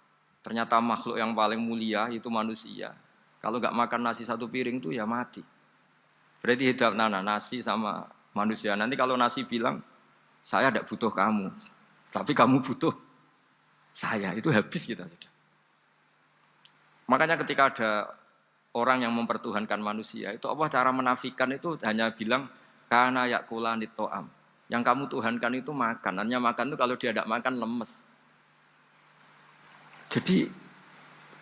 Ternyata makhluk yang paling mulia itu manusia. Kalau nggak makan nasi 1 piring itu ya mati. Berarti hidup nasi sama manusia. Nanti kalau nasi bilang, saya tidak butuh kamu. Tapi kamu butuh saya. Itu habis kita sudah. Makanya ketika ada orang yang mempertuhankan manusia, itu Allah cara menafikan itu hanya bilang, kana yakulanit to'am. Yang kamu tuhankan itu makan. Hanya makan itu kalau dia tidak makan lemes. Jadi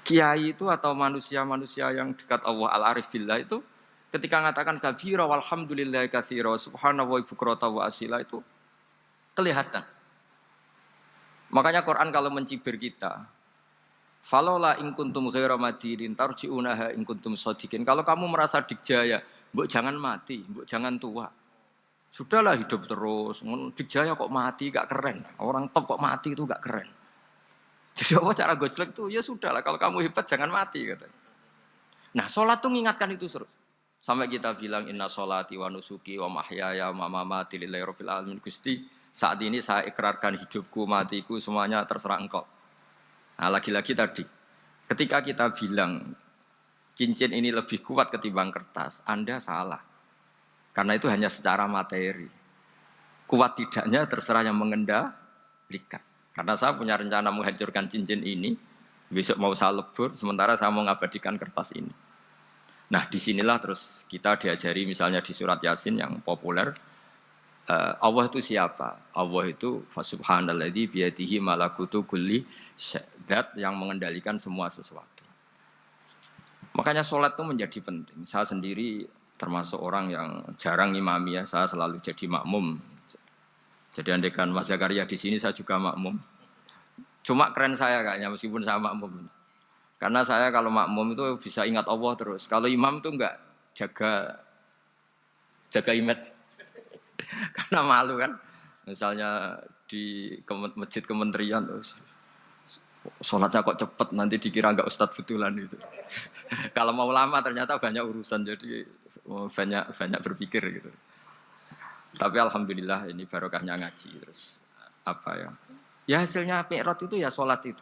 kiai itu atau manusia-manusia yang dekat Allah al-arif billah itu ketika mengatakan kabira walhamdulillah katsira subhanallahi bukrata wa asila itu kelihatan. Makanya Quran kalau mencibir kita, falola in kuntum ghaira madinin tarji'unaha in kuntum shadiqin. Kalau kamu merasa dikjaya, mbok jangan mati, mbok jangan tua. Sudahlah hidup terus. Dikjaya kok mati gak keren. Orang top kok mati itu gak keren. Jadi apa cara gojlek tuh ya sudahlah kalau kamu hebat jangan mati katanya. Nah, salat tuh mengingatkan itu terus. Sampai kita bilang inna sholati wa nusuki wa mahyaya wa mamati lillahi rabbil alamin. Gusti, saat ini saya ikrarkan hidupku, matiku semuanya terserah Engkau. Nah, lagi-lagi tadi ketika kita bilang cincin ini lebih kuat ketimbang kertas, Anda salah. Karena itu hanya secara materi. Kuat tidaknya terserah yang mengendalikan. Karena saya punya rencana menghancurkan cincin ini, besok mau saya lebur, sementara saya mau mengabadikan kertas ini. Nah, disinilah terus kita diajari misalnya di surat Yasin yang populer, Allah itu siapa? Allah itu fasubhanalladzi biyadihi malakutu kulli zat yang mengendalikan semua sesuatu. Makanya sholat itu menjadi penting. Saya sendiri termasuk orang yang jarang imami ya, saya selalu jadi makmum. Jadi andaikan Mas Zakaria di sini saya juga makmum. Cuma keren saya kayaknya meskipun saya makmum. Karena saya kalau makmum itu bisa ingat Allah terus. Kalau imam itu enggak jaga image. Karena malu kan. Misalnya di masjid kementerian terus sholatnya kok cepet nanti dikira enggak ustadz betulan itu. Kalau mau lama ternyata banyak urusan jadi banyak berpikir gitu. Tapi alhamdulillah ini barokahnya ngaji terus apa ya? Ya hasilnya mi'raj itu ya sholat itu.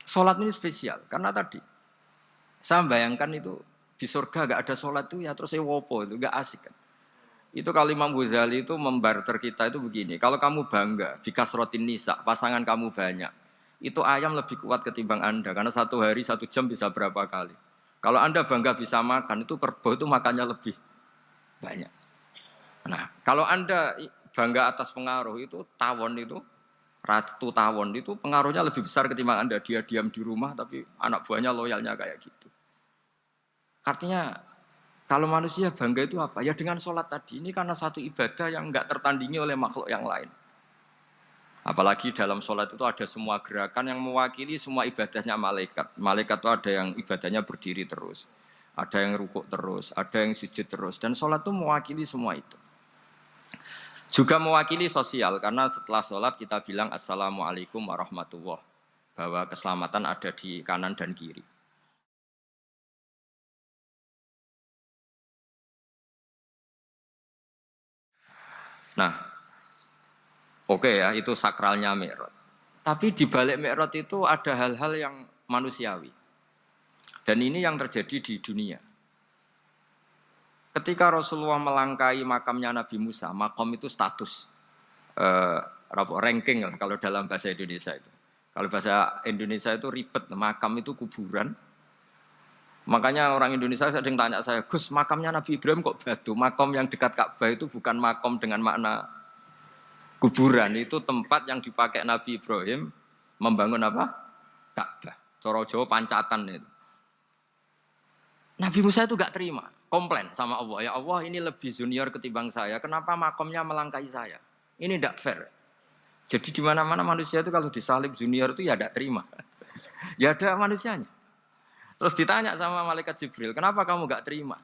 Sholat ini spesial karena tadi saya bayangkan itu di surga gak ada sholat itu ya terus wopo itu gak asik kan. Itu kalau Imam Ghazali itu membarter kita itu begini. Kalau kamu bangga di kasrotin nisa pasangan kamu banyak, itu ayam lebih kuat ketimbang Anda karena 1 hari 1 jam bisa berapa kali. Kalau Anda bangga bisa makan itu kerbau itu makannya lebih banyak. Nah, kalau Anda bangga atas pengaruh itu tawon itu, ratu tawon itu pengaruhnya lebih besar ketimbang Anda. Dia diam di rumah tapi anak buahnya loyalnya kayak gitu. Artinya kalau manusia bangga itu apa? Ya dengan sholat tadi. Ini karena satu ibadah yang enggak tertandingi oleh makhluk yang lain. Apalagi dalam sholat itu ada semua gerakan yang mewakili semua ibadahnya malaikat. Malaikat itu ada yang ibadahnya berdiri terus. Ada yang rukuk terus, ada yang sujud terus. Dan sholat itu mewakili semua itu. Juga mewakili sosial, karena setelah sholat kita bilang Assalamualaikum warahmatullahi wabarakatuh. Bahwa keselamatan ada di kanan dan kiri. Nah, oke ya, itu sakralnya Mi'raj. Tapi di balik Mi'raj itu ada hal-hal yang manusiawi. Dan ini yang terjadi di dunia. Ketika Rasulullah melangkai makamnya Nabi Musa, makam itu status, ranking lah kalau dalam bahasa Indonesia itu. Kalau bahasa Indonesia itu ribet, makam itu kuburan. Makanya orang Indonesia sering tanya saya, Gus, makamnya Nabi Ibrahim kok batu? Makam yang dekat Ka'bah itu bukan makam dengan makna kuburan, itu tempat yang dipakai Nabi Ibrahim membangun apa? Ka'bah. Coro Jawa pancatan itu. Nabi Musa itu gak terima, komplain sama Allah. Ya Allah, ini lebih junior ketimbang saya. Kenapa makamnya melangkai saya? Ini tidak fair. Jadi di mana-mana manusia itu kalau disalib junior itu ya tidak terima. Ya ada manusianya. Terus ditanya sama malaikat Jibril, kenapa kamu gak terima?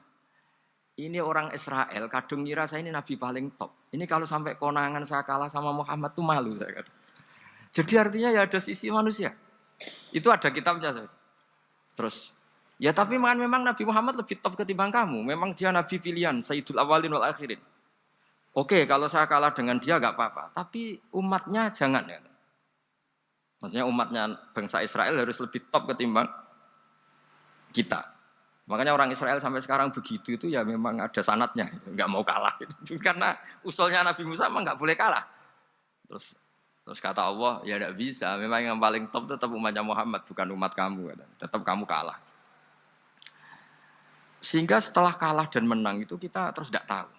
Ini orang Israel, kadung ngira saya ini nabi paling top. Ini kalau sampai konangan saya kalah sama Muhammad tuh malu saya kata. Jadi artinya ya ada sisi manusia. Itu ada kitabnya. Terus ya tapi memang Nabi Muhammad lebih top ketimbang kamu. Memang dia Nabi pilihan, Sayyidul Awalin wal Akhirin. Oke, kalau saya kalah dengan dia gak apa-apa. Tapi umatnya jangan ya. Maksudnya umatnya bangsa Israel harus lebih top ketimbang kita. Makanya orang Israel sampai sekarang begitu itu ya memang ada sanatnya. Gak mau kalah. Karena usulnya Nabi Musa memang gak boleh kalah. Terus kata Allah, ya gak bisa. Memang yang paling top tetap umatnya Muhammad, bukan umat kamu. Tetap kamu kalah. Sehingga setelah kalah dan menang itu kita terus tidak tahu.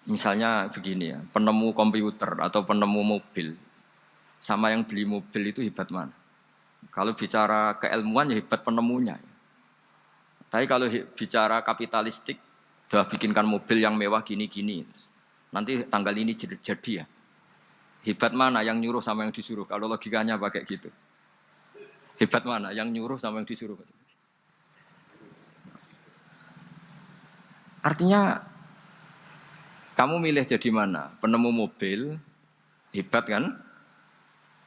Misalnya begini ya, penemu komputer atau penemu mobil sama yang beli mobil itu hebat mana? Kalau bicara keilmuan ya hebat penemunya. Tapi kalau bicara kapitalistik, udah bikinkan mobil yang mewah gini-gini, nanti tanggal ini jadi ya. Hebat mana yang nyuruh sama yang disuruh? Kalau logikanya pakai gitu. Hebat mana yang nyuruh sama yang disuruh? Artinya kamu milih jadi mana? Penemu mobil, hebat kan?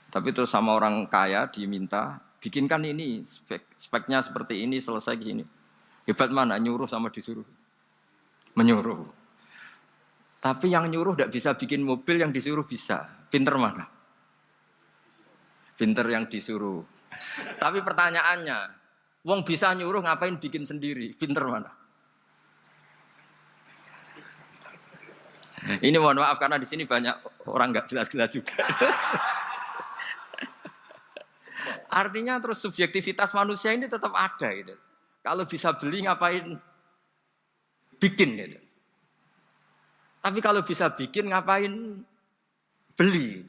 Tapi terus sama orang kaya diminta, bikinkan ini, speknya seperti ini, selesai gini. Hebat mana? Nyuruh sama disuruh? Menyuruh. Tapi yang nyuruh tidak bisa bikin mobil, yang disuruh bisa. Pinter mana? Pinter yang disuruh. Tapi pertanyaannya, wong bisa nyuruh ngapain bikin sendiri? Pinter mana? Ini mohon maaf karena di sini banyak orang nggak jelas-jelas juga. Artinya terus subjektivitas manusia ini tetap ada gitu. Kalau bisa beli ngapain bikin gitu. Tapi kalau bisa bikin ngapain beli.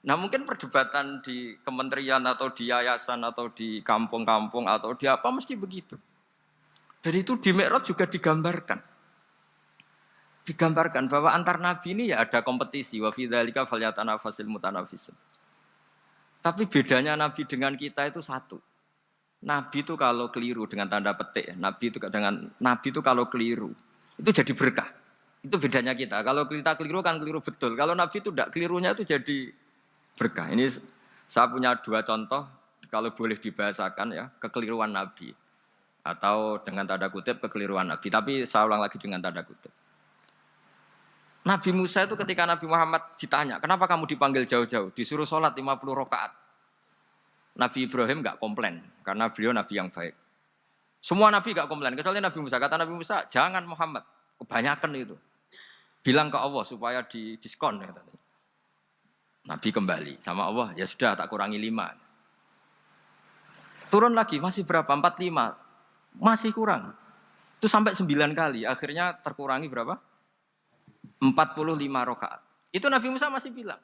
Nah mungkin perdebatan di kementerian atau di yayasan atau di kampung-kampung atau di apa mesti begitu. Dan itu di Mi'raj juga digambarkan bahwa antar nabi ini ya ada kompetisi wa fi dzalika falyatanafasil mutanafisun. Tapi bedanya nabi dengan kita itu satu. Nabi itu kalau keliru dengan tanda petik, nabi itu kalau keliru itu jadi berkah. Itu bedanya kita. Kalau kita keliru kan keliru betul. Kalau nabi itu tidak, kelirunya itu jadi berkah. Ini saya punya dua contoh kalau boleh dibahasakan ya, kekeliruan nabi atau dengan tanda kutip kekeliruan nabi. Tapi saya ulang lagi dengan tanda kutip. Nabi Musa itu ketika Nabi Muhammad ditanya, kenapa kamu dipanggil jauh-jauh? Disuruh sholat 50 rakaat. Nabi Ibrahim enggak komplain, karena beliau Nabi yang baik. Semua Nabi enggak komplain, kecuali Nabi Musa. Kata Nabi Musa, jangan Muhammad, kebanyakan itu. Bilang ke Allah supaya didiskon. Nabi kembali sama Allah, ya sudah tak kurangi 5. Turun lagi, masih berapa? 45. Masih kurang. Itu sampai 9 kali, akhirnya terkurangi berapa? 45 rakaat. Itu Nabi Musa masih bilang,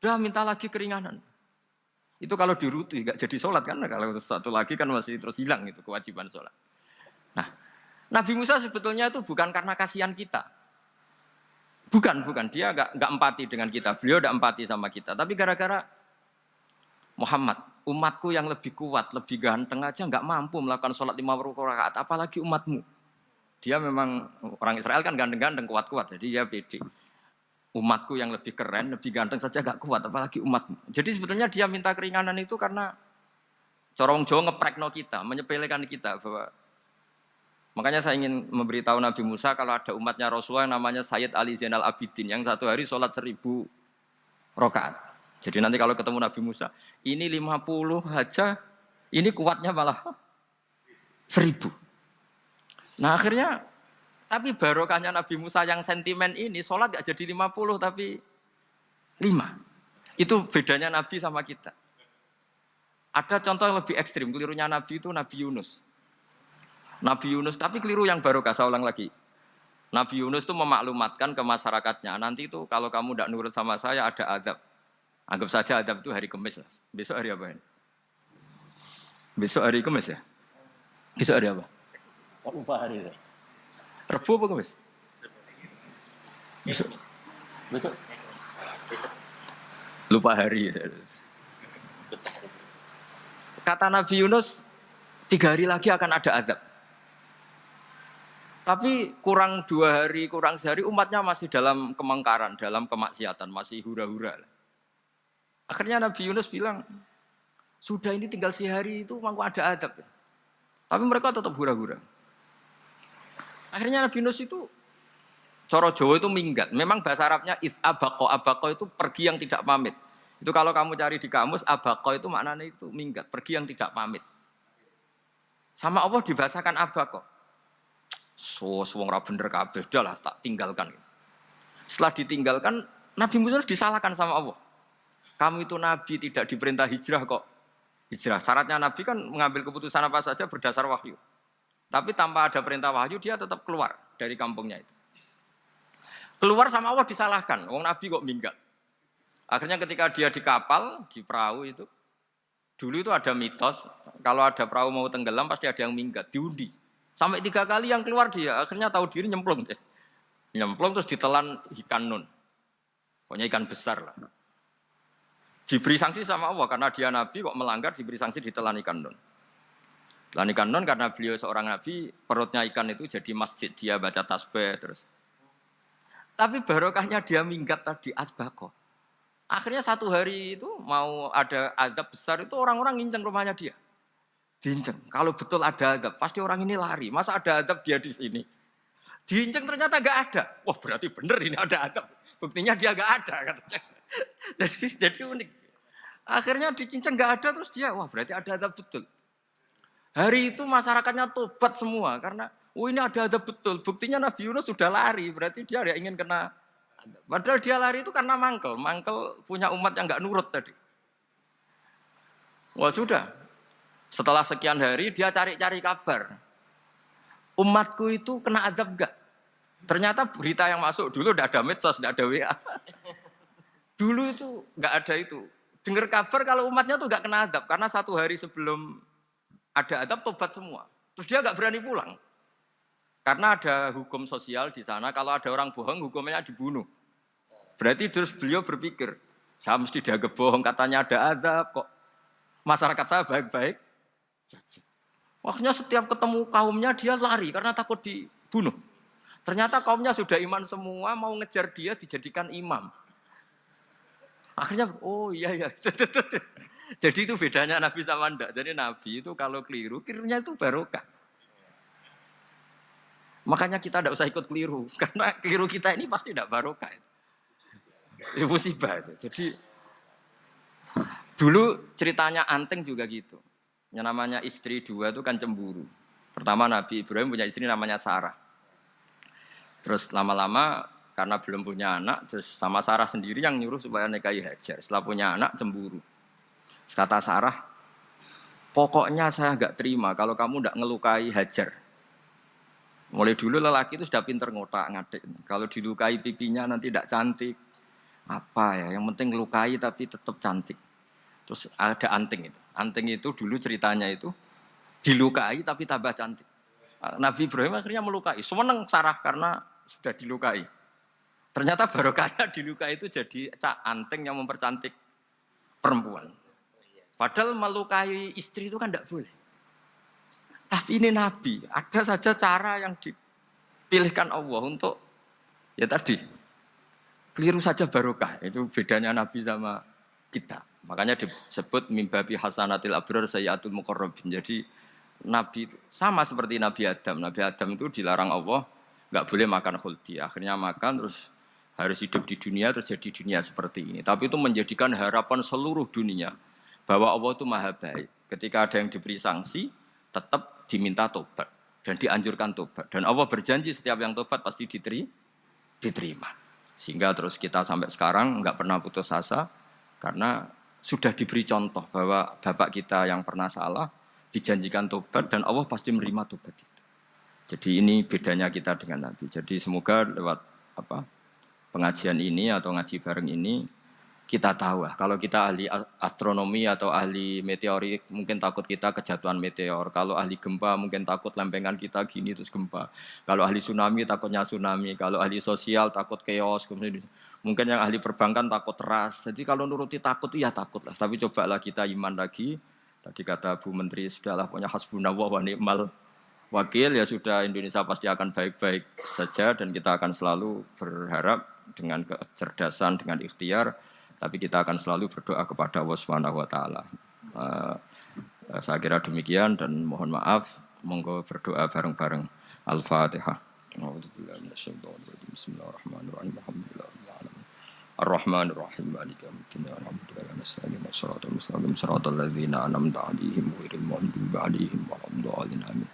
udah minta lagi keringanan. Itu kalau dirutu nggak jadi sholat kan? Kalau satu lagi kan masih terus hilang itu kewajiban sholat. Nah, Nabi Musa sebetulnya itu bukan karena kasihan kita. Bukan. Dia nggak empati dengan kita. Beliau udah empati sama kita. Tapi gara-gara Muhammad, umatku yang lebih kuat, lebih ganteng aja nggak mampu melakukan sholat 50 rakaat. Apalagi umatmu. Dia memang orang Israel kan ganteng-ganteng, kuat-kuat. Jadi dia pede. Umatku yang lebih keren, lebih ganteng saja gak kuat, apalagi umatmu. Jadi sebetulnya dia minta keringanan itu karena corong Jawa ngeprekno kita, menyepelekan kita. Bahwa makanya saya ingin memberitahu Nabi Musa kalau ada umatnya Rasulullah yang namanya Sayyid Ali Zainal Abidin yang satu hari sholat 1000 rakaat. Jadi nanti kalau ketemu Nabi Musa, ini 50 aja, ini kuatnya malah 1000. Nah akhirnya, tapi barokahnya Nabi Musa yang sentimen ini, sholat gak jadi 50 tapi 5. Itu bedanya Nabi sama kita. Ada contoh yang lebih ekstrim, kelirunya Nabi itu Nabi Yunus. Nabi Yunus, tapi keliru yang barokah, saya ulang lagi. Nabi Yunus itu memaklumatkan ke masyarakatnya, nanti itu kalau kamu tidak nurut sama saya ada azab. Anggap saja azab itu hari Kamis lah. Besok hari apa ini? Besok hari Kamis ya? Besok hari apa? Tak lupa hari itu. Rebu apa Kamis? Besok. Besok. Besok. Lupa hari. Kata Nabi Yunus, 3 hari lagi akan ada azab. Tapi kurang 2 hari, kurang sehari umatnya masih dalam kemungkaran, dalam kemaksiatan, masih hura-hura. Akhirnya Nabi Yunus bilang, sudah ini tinggal sehari itu mau ada azab. Tapi mereka tetap hura-hura. Akhirnya Nabi Yunus itu, coro Jawa itu minggat. Memang bahasa Arabnya abako. Abako itu pergi yang tidak pamit. Itu kalau kamu cari di kamus, abako itu maknanya itu minggat, pergi yang tidak pamit. Sama Allah dibahasakan abako. So, wong ra bener kabeh, udahlah tak tinggalkan. Setelah ditinggalkan, Nabi Musa disalahkan sama Allah. Kamu itu Nabi tidak diperintah hijrah kok. Hijrah, syaratnya Nabi kan mengambil keputusan apa saja berdasar wahyu. Tapi tanpa ada perintah wahyu, dia tetap keluar dari kampungnya itu. Keluar sama Allah disalahkan, wong Nabi kok minggat. Akhirnya ketika dia di kapal, di perahu itu, dulu itu ada mitos, kalau ada perahu mau tenggelam pasti ada yang minggat, diundi. Sampai 3 kali yang keluar dia, akhirnya tahu diri nyemplung deh. Nyemplung terus ditelan ikan nun. Pokoknya ikan besar lah. Diberi sanksi sama Allah, karena dia Nabi kok melanggar, diberi sanksi ditelan ikan nun. Telan ikan nun karena beliau seorang Nabi, perutnya ikan itu jadi masjid, dia baca tasbih terus. Tapi barokahnya dia minggat tadi, asbako. Akhirnya 1 hari itu mau ada azab besar itu orang-orang nginceng rumahnya dia. Diinceng. Kalau betul ada azab, pasti orang ini lari. Masa ada azab dia di sini? Diinceng ternyata gak ada. Wah berarti bener ini ada azab. Buktinya dia gak ada. Katanya. Jadi unik. Akhirnya dicinceng gak ada terus dia, wah berarti ada azab betul. Hari itu masyarakatnya tobat semua karena, ini ada azab betul. Buktinya Nabi Yunus sudah lari, berarti dia tidak ingin kena. Padahal dia lari itu karena mangkel punya umat yang nggak nurut tadi. Wah sudah, setelah sekian hari dia cari-cari kabar. Umatku itu kena azab enggak? Ternyata berita yang masuk dulu tidak ada medsos, tidak ada WA. Dulu itu nggak ada itu. Dengar kabar kalau umatnya tuh nggak kena azab karena 1 hari sebelum ada azab tobat semua. Terus dia nggak berani pulang. Karena ada hukum sosial di sana, kalau ada orang bohong hukumnya dibunuh. Berarti terus beliau berpikir, saya mesti dianggap bohong, katanya ada azab kok. Masyarakat saya baik-baik saja. Akhirnya setiap ketemu kaumnya dia lari karena takut dibunuh. Ternyata kaumnya sudah iman semua, mau ngejar dia dijadikan imam. Akhirnya, oh iya. Jadi itu bedanya Nabi sama ndak. Jadi Nabi itu kalau kelirunya itu barokah. Makanya kita tidak usah ikut keliru, karena keliru kita ini pasti tidak barokah. Itu musibah itu. Jadi dulu ceritanya Anteng juga gitu. Yang namanya istri 2 itu kan cemburu. Pertama Nabi Ibrahim punya istri namanya Sarah. Terus lama-lama karena belum punya anak, terus sama Sarah sendiri yang nyuruh supaya nikahi Hajar. Setelah punya anak cemburu. Terus kata Sarah, pokoknya saya nggak terima kalau kamu nggak ngelukai Hajar. Mulai dulu lelaki itu sudah pinter ngotak-ngatik. Kalau dilukai pipinya nanti tidak cantik. Apa ya, yang penting ngelukai tapi tetap cantik. Terus ada Anting itu. Anting itu dulu ceritanya itu dilukai tapi tambah cantik. Nabi Ibrahim akhirnya melukai. Seneng Sarah karena sudah dilukai. Ternyata barokahnya dilukai itu jadi Anting yang mempercantik perempuan. Padahal melukai istri itu kan tidak boleh. Tapi ini Nabi, ada saja cara yang dipilihkan Allah untuk, ya tadi, keliru saja barokah. Itu bedanya Nabi sama kita. Makanya disebut mimbabi hasanatil abrar sayyatul muqarrabin. Jadi Nabi sama seperti Nabi Adam. Nabi Adam itu dilarang Allah, nggak boleh makan khuldi. Akhirnya makan terus harus hidup di dunia terus jadi dunia seperti ini. Tapi itu menjadikan harapan seluruh dunia bahwa Allah itu maha baik. Ketika ada yang diberi sanksi, tetap diminta tobat dan dianjurkan tobat. Dan Allah berjanji setiap yang tobat pasti diterima. Sehingga terus kita sampai sekarang nggak pernah putus asa karena sudah diberi contoh bahwa bapak kita yang pernah salah dijanjikan tobat dan Allah pasti menerima tobat itu. Jadi ini bedanya kita dengan Nabi. Jadi semoga lewat pengajian ini atau ngaji bareng ini kita tahu kalau kita ahli astronomi atau ahli meteorik mungkin takut kita kejatuhan meteor. Kalau ahli gempa mungkin takut lempengan kita gini terus gempa. Kalau ahli tsunami takutnya tsunami. Kalau ahli sosial takut chaos. Mungkin yang ahli perbankan takut ras. Jadi kalau nuruti takut ya takut lah. Tapi cobalah kita iman lagi. Tadi kata Bu Menteri sudahlah punya hasbunallah wa ni'mal wakil ya sudah Indonesia pasti akan baik-baik saja dan kita akan selalu berharap dengan kecerdasan dengan ikhtiar tapi kita akan selalu berdoa kepada Allah Subhanahu wa taala. Saya kira demikian dan mohon maaf monggo berdoa bareng-bareng. Al-Fatihah. Bismillahirrahmanirrahim. Ar-Rahman Ar-Rahim Maliki Yaumiddin Na'budu wa nasta'inu shiratal mustaqim shiratal ladzina an'amta 'alaihim ghairil maghdubi 'alaihim waladdallin amin.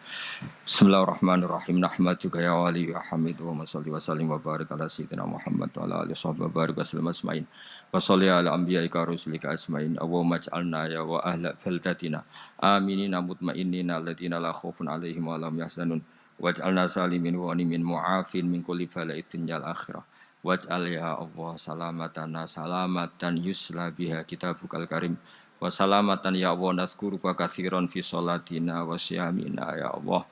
Bismillahirrahmanirrahim. Nahmaduka ya wali ya hamid wa shalli wa sallim wa barik ala sayyidina Muhammad wa ala alihi wa barik wa sallam asma'in. Wa shalli ala anbiya'ika rusulika asma'in. Allahumma ij'alna ya wa ahla baldatina aminina mutma'innina alladziina la khaufun 'alaihim wa la hum yahzanun. Waj'alna salimin wa ghanimin mu'afin min kulli bala'in dunyal akhirah. Waj'al ya Allah salamatana salamatan yusla biha kitabukal karim wa salamatan ya Allah nazkuruka katsiran fi sholatina wa siyamina ya Allah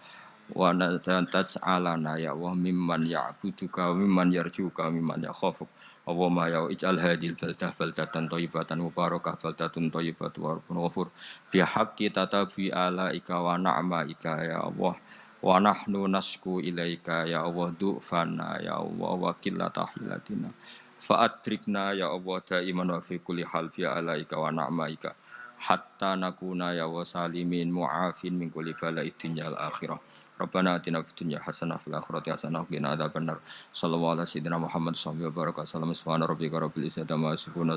wa taj'alana ya Allah mimman ya'buduka wa mimman yarjuka wa mimman yakhafuk Allahumma ya ij'al hadhil baldatan thayyibatan mubarakah baldatun thayyibatu wa rabbun ghafur bi haqqi tatabi alaika wa na'maika ya Allah wa nahnu nasku ilaika ya Allah du'fana ya Allah wa qillata hilatina fa adrikna ya Allah daiman wa fi kulli hal bi alaika wa na'maika hatta nakuna ya wa salimin mu'afin min kulli bala'i dunyal akhirah. Rabbana atina fid dunya hasanah fil akhirati hasanah wa qina adzabannar. Sallallahu alaihi wasallam Muhammad sallallahu alaihi wasallam. Subhana rabbika rabbil izzati amma yasifun.